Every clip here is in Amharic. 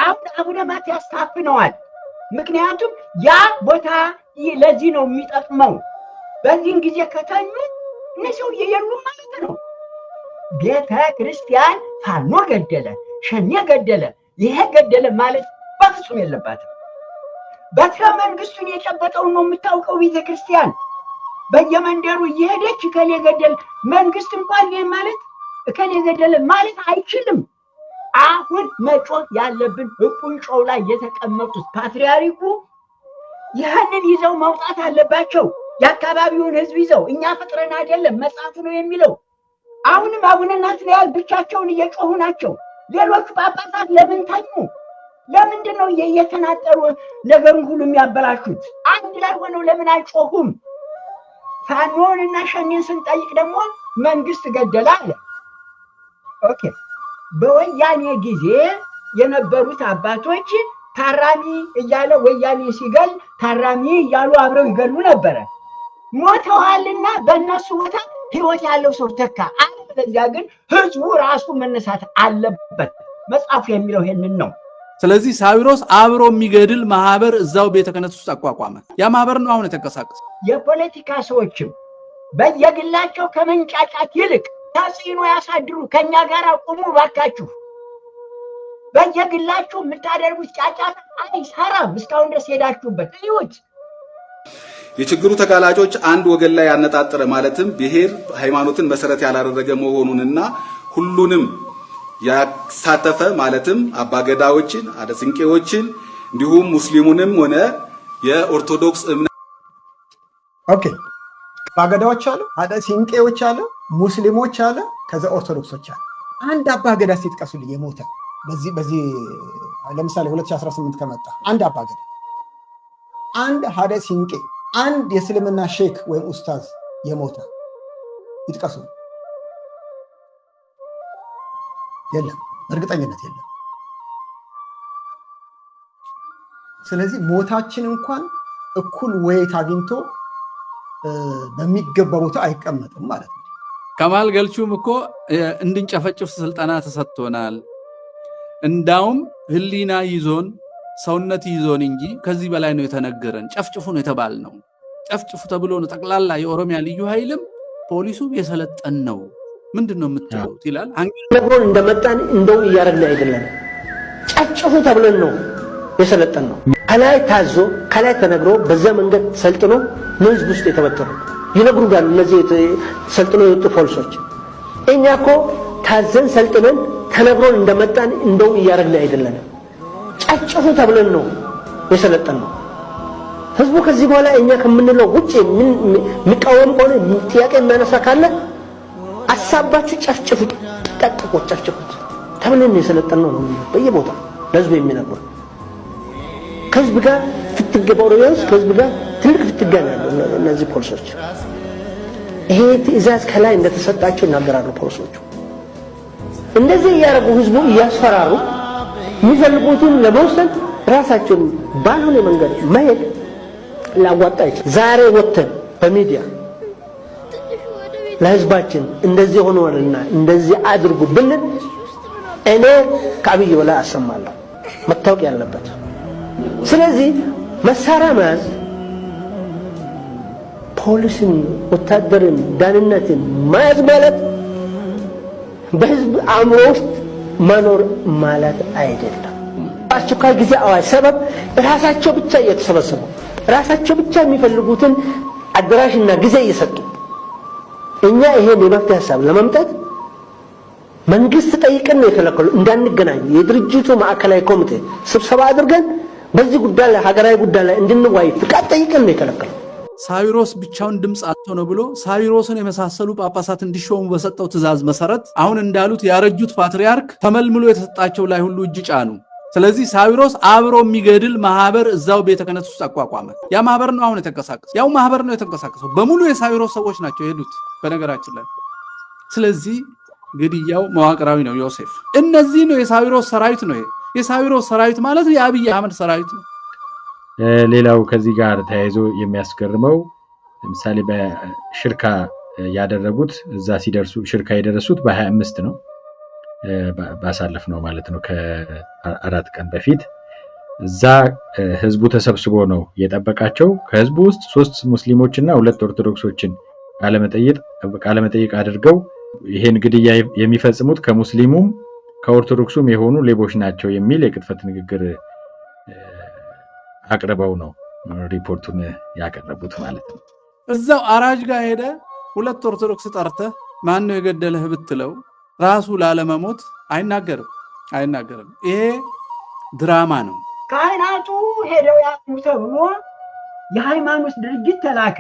አቡነ ማትያስ ታፍነዋል። ምክንያቱም ያ ቦታ ለዚህ ነው የሚጠቅመው። በዚህን ጊዜ ከተኙ እነሰው የሉም ማለት ነው። ቤተ ክርስቲያን ፋኖ ገደለ፣ ሸኔ ገደለ፣ ይሄ ገደለ ማለት በፍጹም የለባትም። በትረ መንግስቱን የጨበጠው ነው የምታውቀው ቤተ ክርስቲያን በየመንደሩ እየሄደች ከሌ ገደለ መንግስት እንኳን ይሄ ማለት ከሌ ገደለ ማለት አይችልም። አሁን መጮህ ያለብን ቁንጮው ላይ የተቀመጡት ፓትርያርኩ ይህንን ይዘው መውጣት አለባቸው። የአካባቢውን ህዝብ ይዘው እኛ ፍጥረን አይደለም መጽሐፍ ነው የሚለው። አሁንም አቡነ ናትናኤል ብቻቸውን እየጮሁ ናቸው። ሌሎቹ ጳጳሳት ለምን ተኙ? ለምንድን ነው እየተናጠሩ ነገሩን ሁሉ የሚያበላሹት? አንድ ላይ ሆነው ለምን አይጮሁም? ፋኖንና ሸኔን ስንጠይቅ ደግሞ መንግስት ገደለ አለ። ኦኬ፣ በወያኔ ጊዜ የነበሩት አባቶች ታራሚ እያለ ወያኔ ሲገል ታራሚ እያሉ አብረው ይገሉ ነበረ። ሞተዋልና በእነሱ ቦታ ህይወት ያለው ሰው ተካ። አለበለዚያ ግን ህዝቡ ራሱ መነሳት አለበት። መጽሐፉ የሚለው ይሄንን ነው። ስለዚህ ሳዊሮስ አብሮ የሚገድል ማህበር እዛው ቤተ ክህነት ውስጥ አቋቋመ። ያ ማህበር ነው አሁን የተንቀሳቀሰ። የፖለቲካ ሰዎችም በየግላቸው ከመንጫጫት ይልቅ ተጽዕኖ ያሳድሩ። ከኛ ጋር ቁሙ ባካችሁ። በየግላችሁ የምታደርጉት ጫጫት አይሰራም። እስካሁን ድረስ ሄዳችሁበት እዩት። የችግሩ ተጋላጮች አንድ ወገን ላይ ያነጣጠረ ማለትም ብሔር ሃይማኖትን መሰረት ያላደረገ መሆኑንና ሁሉንም ያሳተፈ ማለትም አባገዳዎችን፣ አደስንቄዎችን እንዲሁም ሙስሊሙንም ሆነ የኦርቶዶክስ እምነት ኦኬ አባገዳዎች አሉ፣ አደስንቄዎች አሉ፣ ሙስሊሞች አሉ፣ ከዛ ኦርቶዶክሶች አሉ። አንድ አባገዳ ሲጥቀሱልኝ የሞተ በዚህ ለምሳሌ 2018 ከመጣ አንድ አባገዳ፣ አንድ ሀደሲንቄ፣ አንድ የእስልምና ሼክ ወይም ኡስታዝ የሞተ ይጥቀሱ። የለም፣ እርግጠኝነት የለም። ስለዚህ ሞታችን እንኳን እኩል ወይት አግኝቶ በሚገባ ቦታ አይቀመጥም ማለት ነው። ከማል ገልቹም እኮ እንድንጨፈጭፍ ስልጠና ተሰጥቶናል፣ እንዳውም ህሊና ይዞን ሰውነት ይዞን እንጂ ከዚህ በላይ ነው የተነገረን። ጨፍጭፉ ነው የተባልነው። ጨፍጭፉ ተብሎ ነው ጠቅላላ የኦሮሚያ ልዩ ኃይልም ፖሊሱ የሰለጠን ነው። ምንድነው የምትሉት ይላል። ነግሮን እንደመጣን እንደው እያረግን አይደለም። ጨፍጭፉ ተብለን ነው የሰለጠን ነው። ከላይ ታዞ ከላይ ተነግሮ በዛ መንገድ ሰልጥኖ ነው ህዝብ ውስጥ የተበተሩ ይነግሩናል። እነዚህ ሰልጥኖ የወጡ ፖሊሶች እኛ እኮ ታዘን ሰልጥነን ተነግሮን እንደመጣን እንደው እያረግን አይደለም። ጨፍጭፉ ተብለን ነው የሰለጠን ነው። ህዝቡ ከዚህ በኋላ እኛ ከምንለው ውጪ የሚቃወም ከሆነ ጥያቄ የሚያነሳ ካለ አሳባችሁ ጨፍጭፉ፣ ጠቅቆ ጨፍጭፉት ተብለን የሰለጠን ነው። በየቦታ ለህዝቡ የሚነግሩ ከህዝብ ጋር ፍትገባው ነው። ከህዝብ ጋር ትልቅ ፍትጋ ነው እነዚህ ፖሊሶች። ይሄ ትዕዛዝ ከላይ እንደተሰጣቸው ይናገራሉ ፖሊሶቹ። እንደዚህ እያደረጉ ህዝቡ እያስፈራሩ የሚፈልጉትን ለመውሰድ ራሳቸውን ባልሆነ መንገድ መሄድ ላዋጣ ይችላል። ዛሬ ወጥተን በሚዲያ ለህዝባችን እንደዚህ ሆኖልና እንደዚህ አድርጉ ብለን እኔ ከአብይ በላይ አሰማለሁ መታወቅ ያለበት። ስለዚህ መሳሪያ መያዝ ፖሊስን፣ ወታደርን፣ ዳንነትን መያዝ ማለት በህዝብ አእምሮ ውስጥ መኖር ማለት አይደለም። አስቸኳይ ጊዜ አዋጅ ሰበብ ራሳቸው ብቻ እየተሰበሰቡ ራሳቸው ብቻ የሚፈልጉትን አድራሽና ጊዜ እየሰጡ እኛ ይሄን የመፍትሄ ሀሳብ ለማምጣት መንግስት ጠይቀን ነው የከለከሉ። እንዳንገናኝ የድርጅቱ ማዕከላዊ ኮሚቴ ስብሰባ አድርገን በዚህ ጉዳይ ላይ ሀገራዊ ጉዳይ ላይ እንድንወያይ ፍቃድ ጠይቀን ነው የከለከሉ። ሳዊሮስ ብቻውን ድምፅ አጥቶ ነው ብሎ ሳዊሮስን የመሳሰሉ ጳጳሳት እንዲሾሙ በሰጠው ትእዛዝ መሰረት አሁን እንዳሉት ያረጁት ፓትርያርክ ተመልምሎ የተሰጣቸው ላይ ሁሉ እጅ ጫኑ። ስለዚህ ሳዊሮስ አብሮ የሚገድል ማህበር እዛው ቤተ ክህነት ውስጥ አቋቋመ። ያ ማህበር ነው አሁን የተንቀሳቀሰው። ያው ማህበር ነው የተንቀሳቀሰው። በሙሉ የሳዊሮስ ሰዎች ናቸው የሄዱት በነገራችን ላይ። ስለዚህ ግድያው መዋቅራዊ ነው። ዮሴፍ እነዚህ ነው የሳዊሮስ ሰራዊት ነው። የሳዊሮስ ሰራዊት ማለት የአብይ አህመድ ሰራዊት ነው። ሌላው ከዚህ ጋር ተያይዞ የሚያስገርመው ለምሳሌ በሽርካ ያደረጉት እዛ ሲደርሱ ሽርካ የደረሱት በ25 ነው። ባሳለፍነው ማለት ነው ከ4 ቀን በፊት እዛ ህዝቡ ተሰብስቦ ነው የጠበቃቸው። ከህዝቡ ውስጥ 3 ሙስሊሞችና 2 ኦርቶዶክሶችን ቃለመጠይቅ አድርገው ይሄን ግድያ የሚፈጽሙት ከሙስሊሙም ከኦርቶዶክሱም የሆኑ ሌቦች ናቸው የሚል የቅጥፈት ንግግር አቅርበው ነው ሪፖርቱን ያቀረቡት ማለት ነው። እዛው አራጅ ጋር ሄደ 2 ኦርቶዶክስ ጠርተ ማን ነው የገደለህ ብትለው ራሱ ላለመሞት አይናገርም። ይሄ ድራማ ነው። ካህናቱ ሄደው ያጥሙ ተብሎ የሃይማኖት ድርጅት ተላከ።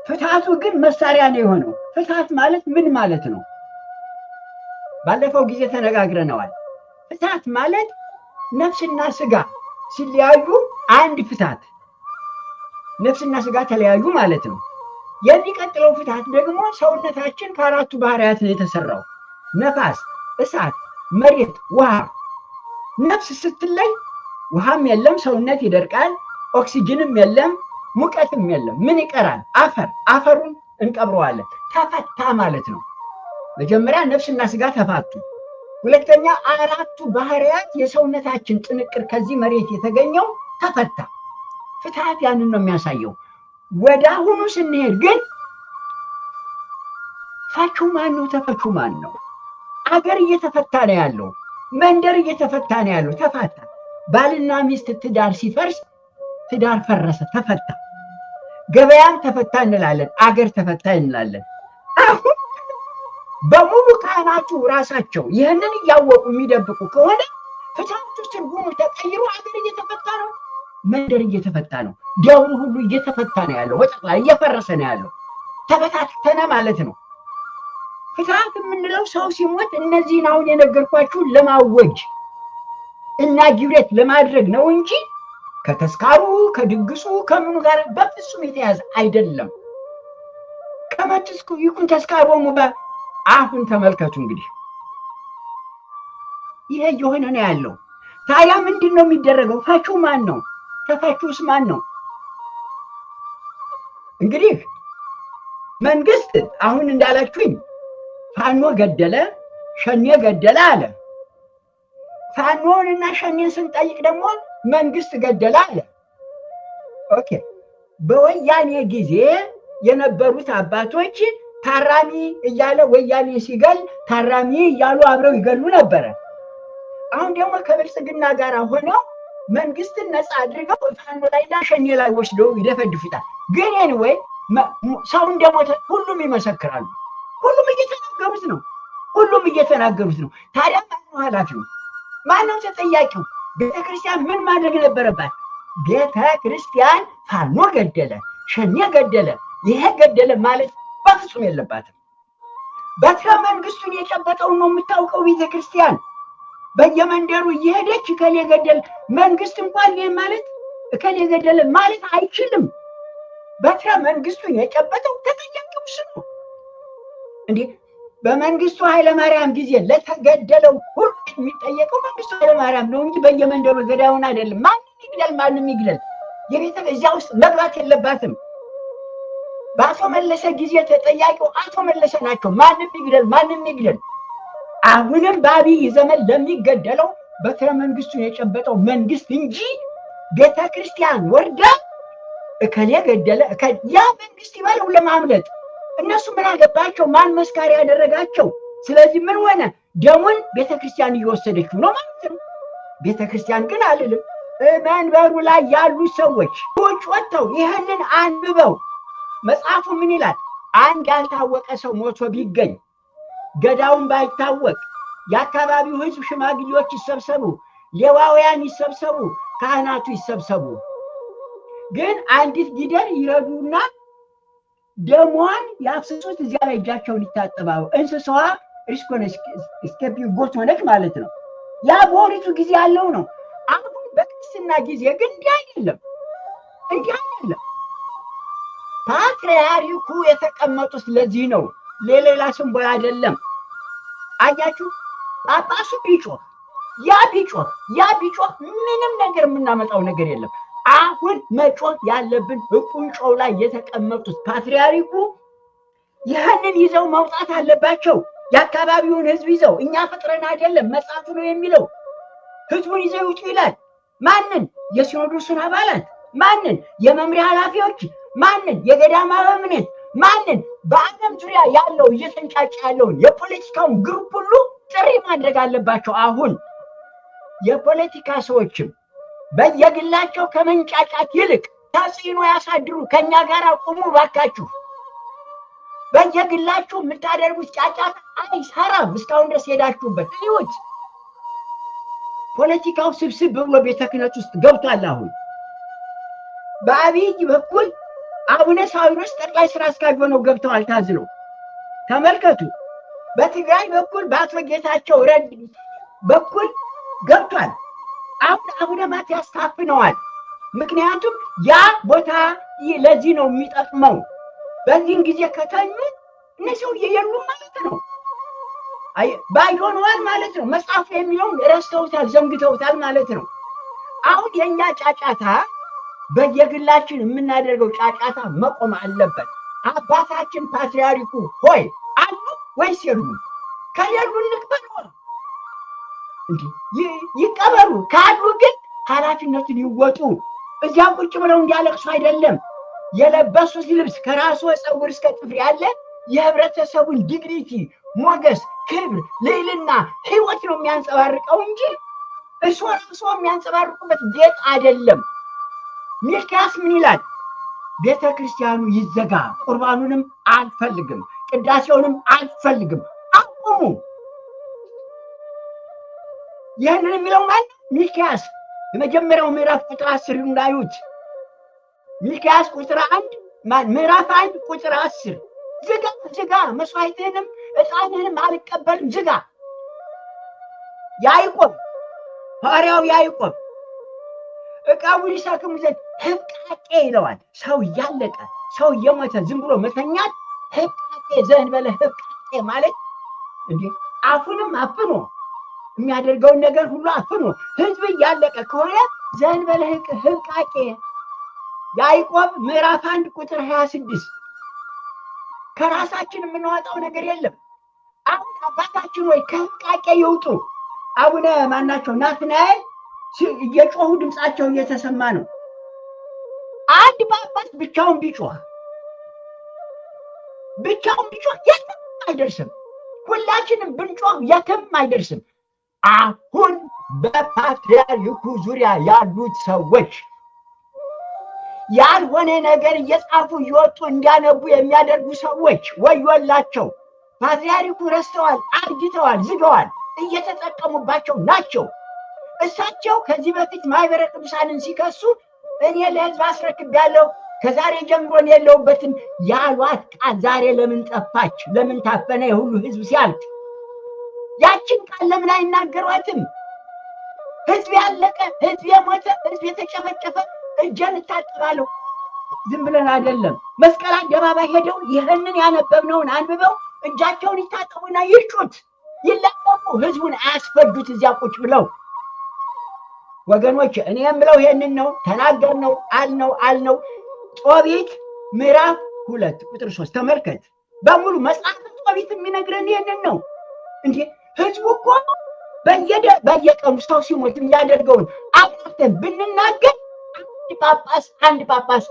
ፍትሃቱ ግን መሳሪያ ነው የሆነው። ፍትሃት ማለት ምን ማለት ነው? ባለፈው ጊዜ ተነጋግረናል። ፍትሃት ማለት ነፍስና ስጋ ሲለያዩ አንድ ፍትሃት፣ ነፍስና ስጋ ተለያዩ ማለት ነው። የሚቀጥለው ፍትሃት ደግሞ ሰውነታችን ከ4ቱ ባህሪያት ነው የተሰራው፣ ነፋስ፣ እሳት፣ መሬት፣ ውሃ። ነፍስ ስትለይ ውሃም የለም፣ ሰውነት ይደርቃል፣ ኦክሲጅንም የለም፣ ሙቀትም የለም። ምን ይቀራል? አፈር። አፈሩን እንቀብረዋለን። ተፈታ ማለት ነው። መጀመሪያ ነፍስና ስጋ ተፋቱ። ሁለተኛ 4ቱ ባህሪያት የሰውነታችን ጥንቅር ከዚህ መሬት የተገኘው ተፈታ። ፍትሃት ያንን ነው የሚያሳየው። ወደ አሁኑ ስንሄድ ግን ፈቹ ማን ነው? ተፈቹ ማን ነው? አገር እየተፈታ ነው ያለው። መንደር እየተፈታ ነው ያለው። ተፋታ። ባልና ሚስት ትዳር ሲፈርስ ትዳር ፈረሰ፣ ተፈታ። ገበያም ተፈታ እንላለን፣ አገር ተፈታ እንላለን። አሁን በሙሉ ካህናቱ ራሳቸው ይህንን እያወቁ የሚደብቁ ከሆነ ፍትሃቱ ትርጉሙ ተቀይሮ አገር እየተፈታ ነው፣ መንደር እየተፈታ ነው፣ ደብሩ ሁሉ እየተፈታ ነው ያለው። በጠቅላላ እየፈረሰ ነው ያለው። ተበታተነ ማለት ነው። ፍትሃት የምንለው ሰው ሲሞት እነዚህን አሁን የነገርኳችሁን ለማወጅ እና ግብረት ለማድረግ ነው እንጂ ከተስካሩ ከድግሱ ከምኑ ጋር በፍጹም የተያዘ አይደለም። ከመትስኩ ይኩን ተስካሮሙ አሁን ተመልከቱ እንግዲህ ይሄ የሆነ ነው ያለው። ታዲያ ምንድን ነው የሚደረገው? ፈቹ ማን ነው? ተፈቹስ ማን ነው? እንግዲህ መንግስት አሁን እንዳላችሁኝ ፋኖ ገደለ፣ ሸኔ ገደለ አለ። ፋኖንና ሸኔን ስንጠይቅ ደግሞ መንግስት ገደለ አለ። ኦኬ። በወያኔ ጊዜ የነበሩት አባቶች ታራሚ እያለ ወያኔ ሲገል ታራሚ እያሉ አብረው ይገሉ ነበረ። አሁን ደግሞ ከብልጽግና ጋር ሆነው መንግስትን ነፃ አድርገው ፋኖ ላይና ሸኔ ላይ ወስደው ይደፈድፉታል። ግን ኤኒዌይ ሰው እንደሞተ ሁሉም ይመሰክራሉ። ሁሉም እየተናገሩት ነው። ታዲያ ማነው ኃላፊው? ማነው ተጠያቂው? ቤተክርስቲያን ምን ማድረግ ነበረባት? ቤተክርስቲያን ፋኖ ገደለ፣ ሸኔ ገደለ፣ ይሄ ገደለ ማለት በፍጹም የለባትም። በትረ መንግስቱን የጨበጠውን ነው የምታውቀው ቤተክርስቲያን። በየመንደሩ እየሄደች እከሌ ገደለ፣ መንግስት እንኳን ይሄ ማለት እከሌ ገደለ ማለት አይችልም። በትረ መንግስቱን የጨበጠው ተጠያቂው እሱ ነው። እንዴ በመንግስቱ ኃይለማርያም ጊዜ ለተገደለው ሁሉ የሚጠየቀው መንግስቱ ኃይለማርያም ነው እንጂ በየመንደሩ ገዳዩን አይደለም። ማንም ይግደል እዚያ ውስጥ መግባት የለባትም። በአቶ መለሰ ጊዜ ተጠያቂው አቶ መለሰ ናቸው። ማንም ይግደል። አሁንም በአብይ ዘመን ለሚገደለው በትረ መንግስቱን የጨበጠው መንግስት እንጂ ቤተክርስቲያን ወርዳ እከሌ ገደለ ያ መንግስት ይበለው ለማምለጥ። እነሱ ምን አገባቸው? ማን መስካሪ ያደረጋቸው? ስለዚህ ምን ሆነ? ደሙን ቤተክርስቲያን እየወሰደችው ነው ማለት ነው። ቤተክርስቲያን ግን አልልም። መንበሩ ላይ ያሉ ሰዎች ውጭ ወጥተው ይህንን አንብበው መጽሐፉ ምን ይላል? አንድ ያልታወቀ ሰው ሞቶ ቢገኝ ገዳውን ባይታወቅ የአካባቢው ህዝብ ሽማግሌዎች ይሰብሰቡ፣ ሌዋውያን ይሰብሰቡ፣ ካህናቱ ይሰብሰቡ። ግን አንዲት ጊደር ይረዱና ደሟን ያፍስሱት፣ እዚያ ላይ እጃቸውን ይታጠባሉ። እንስሳዋ ሪስኮነ እስከቢ ጎት ሆነች ማለት ነው። ያ በኦሪቱ ጊዜ ያለው ነው። አሁን በክርስትና ጊዜ ግን እንዲህ አይደለም። ፓትርያርኩ የተቀመጡት ለዚህ ነው፣ ለሌላ ሲምቦል አይደለም። አያችሁ፣ ጳጳሱ ቢጮህ ያ ቢጮህ ምንም ነገር የምናመጣው ነገር የለም። አሁን መጮህ ያለብን ቁንጮው ላይ የተቀመጡት ፓትርያርኩ ይህንን ይዘው መውጣት አለባቸው። የአካባቢውን ህዝብ ይዘው እኛ ፈጥረን አይደለም መጽሐፉ ነው የሚለው ህዝቡን ይዘው ይውጡ ይላል። ማንን? የሲኖዶሱን አባላት፣ ማንን? የመምሪያ ኃላፊዎች፣ ማንን? የገዳም አበምኔት፣ ማንን? በዓለም ዙሪያ ያለው እየተንጫጫ ያለውን የፖለቲካውን ግሩፕ ሁሉ ጥሪ ማድረግ አለባቸው። አሁን የፖለቲካ ሰዎችም በየግላቸው ከመንጫጫት ይልቅ ተጽዕኖ ያሳድሩ። ከኛ ጋር ቁሙ ባካችሁ። በየግላችሁ የምታደርጉት ጫጫታ አይሰራም። እስካሁን ድረስ ሄዳችሁበት ይሁት ፖለቲካው ስብስብ ብሎ ቤተ ክህነት ውስጥ ገብቷል። አሁን በአብይ በኩል አቡነ ሳዊሮስ ጠቅላይ ስራ አስኪያጅ ሆነው ገብተዋል ታዝለው ተመልከቱ። በትግራይ በኩል በአቶ ጌታቸው ረዳ በኩል ገብቷል። አሁን አቡነ ማትያስ ታፍነዋል። ምክንያቱም ያ ቦታ ለዚህ ነው የሚጠቅመው። በዚህን ጊዜ ከተኙ እነሱ የሉም ማለት ነው። ባይሆነዋል ማለት ነው። መጽሐፉ የሚለውን ረስተውታል፣ ዘንግተውታል ማለት ነው። አሁን የኛ ጫጫታ በየግላችን የምናደርገው ጫጫታ መቆም አለበት። አባታችን ፓትርያርኩ ሆይ አሉ ወይስ የሉም? ከሌሉ እንቅበሩ እንዴ ይቀበሩ። ካሉ ግን ኃላፊነቱን ይወጡ። እዚያ ቁጭ ብለው እንዲያለቅሱ አይደለም። የለበሱት ልብስ ከራሱ ፀጉር እስከ ጥፍር ያለ የህብረተሰቡን ዲግኒቲ፣ ሞገስ፣ ክብር፣ ልዕልና፣ ህይወት ነው የሚያንጸባርቀው እንጂ እሱ ራሱ የሚያንጸባርቁበት ጌጥ አይደለም። ሚልክያስ ምን ይላል? ቤተ ክርስቲያኑ ይዘጋ፣ ቁርባኑንም አልፈልግም፣ ቅዳሴውንም አልፈልግም፣ አቁሙ። ይህንን የሚለው ማለት ሚልክያስ የመጀመሪያው ምዕራፍ ቁጥር 10 እንዳዩት ሚልክያስ ቁጥር 1 ምዕራፍ 1 ቁጥር 10 ዝጋ ዝጋ፣ መስዋዕትህንም ዕጣንህንም አልቀበልም፣ ዝጋ። ያዕቆብ ሐዋርያው ያዕቆብ ዕቃውን ይሰክሙ ዘንድ ህብቃቄ ይለዋል። ሰው እያለቀ ሰው እየሞተ ዝም ብሎ መተኛት ህብቃቄ ዘእንበለ ህብቃቄ ማለት እንዴ አፉንም አፍኖ የሚያደርገውን ነገር ሁሉ አፍኖ ህዝብ እያለቀ ከሆነ ዘእንበለ ህብቃቄ። ያዕቆብ ምዕራፍ 1 ቁጥር 26 ከራሳችን የምንዋጣው ነገር የለም። አሁን አባታችን ወይ ከህብቃቄ ይውጡ። አቡነ ማናቸው ናትናኤል እየጮሁ ድምፃቸው እየተሰማ ነው። አንድ ጳጳስ ብቻውን ቢጮህ የትም አይደርስም። ሁላችንም ብንጮህ የትም አይደርስም። አሁን በፓትርያርኩ ዙሪያ ያሉት ሰዎች ያልሆነ ነገር እየጻፉ እየወጡ እንዲያነቡ የሚያደርጉ ሰዎች ወዮላቸው። ፓትርያርኩ ረስተዋል፣ አርጅተዋል፣ ዝገዋል፣ እየተጠቀሙባቸው ናቸው። እሳቸው ከዚህ በፊት ማህበረ ቅዱሳንን ሲከሱ እኔ ለህዝብ አስረክቤያለሁ፣ ከዛሬ ጀምሮ የለውበትም ያሏት ቃል ዛሬ ለምን ጠፋች? ለምን ታፈነ? የሁሉ ህዝብ ሲያልቅ ያችን ቃል ለምን አይናገሯትም? ህዝብ ያለቀ፣ ህዝብ የሞተ፣ ህዝብ የተጨፈጨፈ እጄን እታጠባለሁ ዝም ብለን አይደለም። መስቀል አደባባይ ሄደው ይህንን ያነበብነውን አንብበው እጃቸውን ይታጠቡና ይጩት፣ ይለቀቁ። ህዝቡን አያስፈዱት እዚያ ቁጭ ብለው። ወገኖች እኔ የምለው ይሄንን ነው። ተናገርነው፣ አልነው። ጦቢት ምዕራፍ 2 ቁጥር 3 ተመልከት። በሙሉ መጽሐፍ ጦቢት የሚነግረን ይሄንን ነው። እንዴ ህዝቡ እኮ በየቀኑ ሰው ሲሞት የሚያደርገውን አብራርተን ብንናገር አንድ ጳጳስ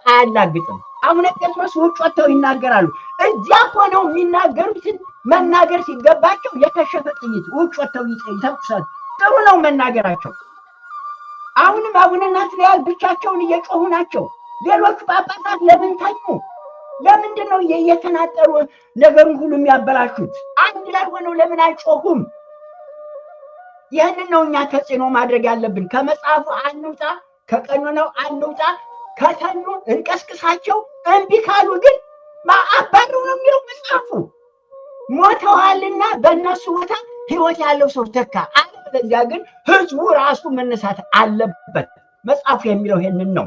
አያላግጥም። አቡነ ጴጥሮስ ውጭ ወጥተው ይናገራሉ። እዚያ ሆነው የሚናገሩትን መናገር ሲገባቸው የከሸፈ ጥይት ውጭ ወጥተው ይተኩሳሉ። ጥሩ ነው መናገራቸው። አሁንም አቡነ ናትናኤል ብቻቸውን እየጮሁ ናቸው። ሌሎቹ ጳጳሳት ለምን ተኙ? ለምንድን ነው እየተናጠሩ ነገሩን ሁሉ የሚያበላሹት? አንድ ላይ ሆነው ለምን አይጮሁም? ይህንን ነው እኛ ተጽዕኖ ማድረግ ያለብን። ከመጽሐፉ አንውጣ፣ ከቀኖናው አንውጣ። ከተኙ እንቀስቅሳቸው፣ እምቢ ካሉ ግን አባረው ነው የሚለው መጽሐፉ። ሞተዋልና በእነሱ ቦታ ህይወት ያለው ሰው ተካ። አለበለዚያ ግን ህዝቡ ራሱ መነሳት አለበት። መጽሐፉ የሚለው ይሄንን ነው።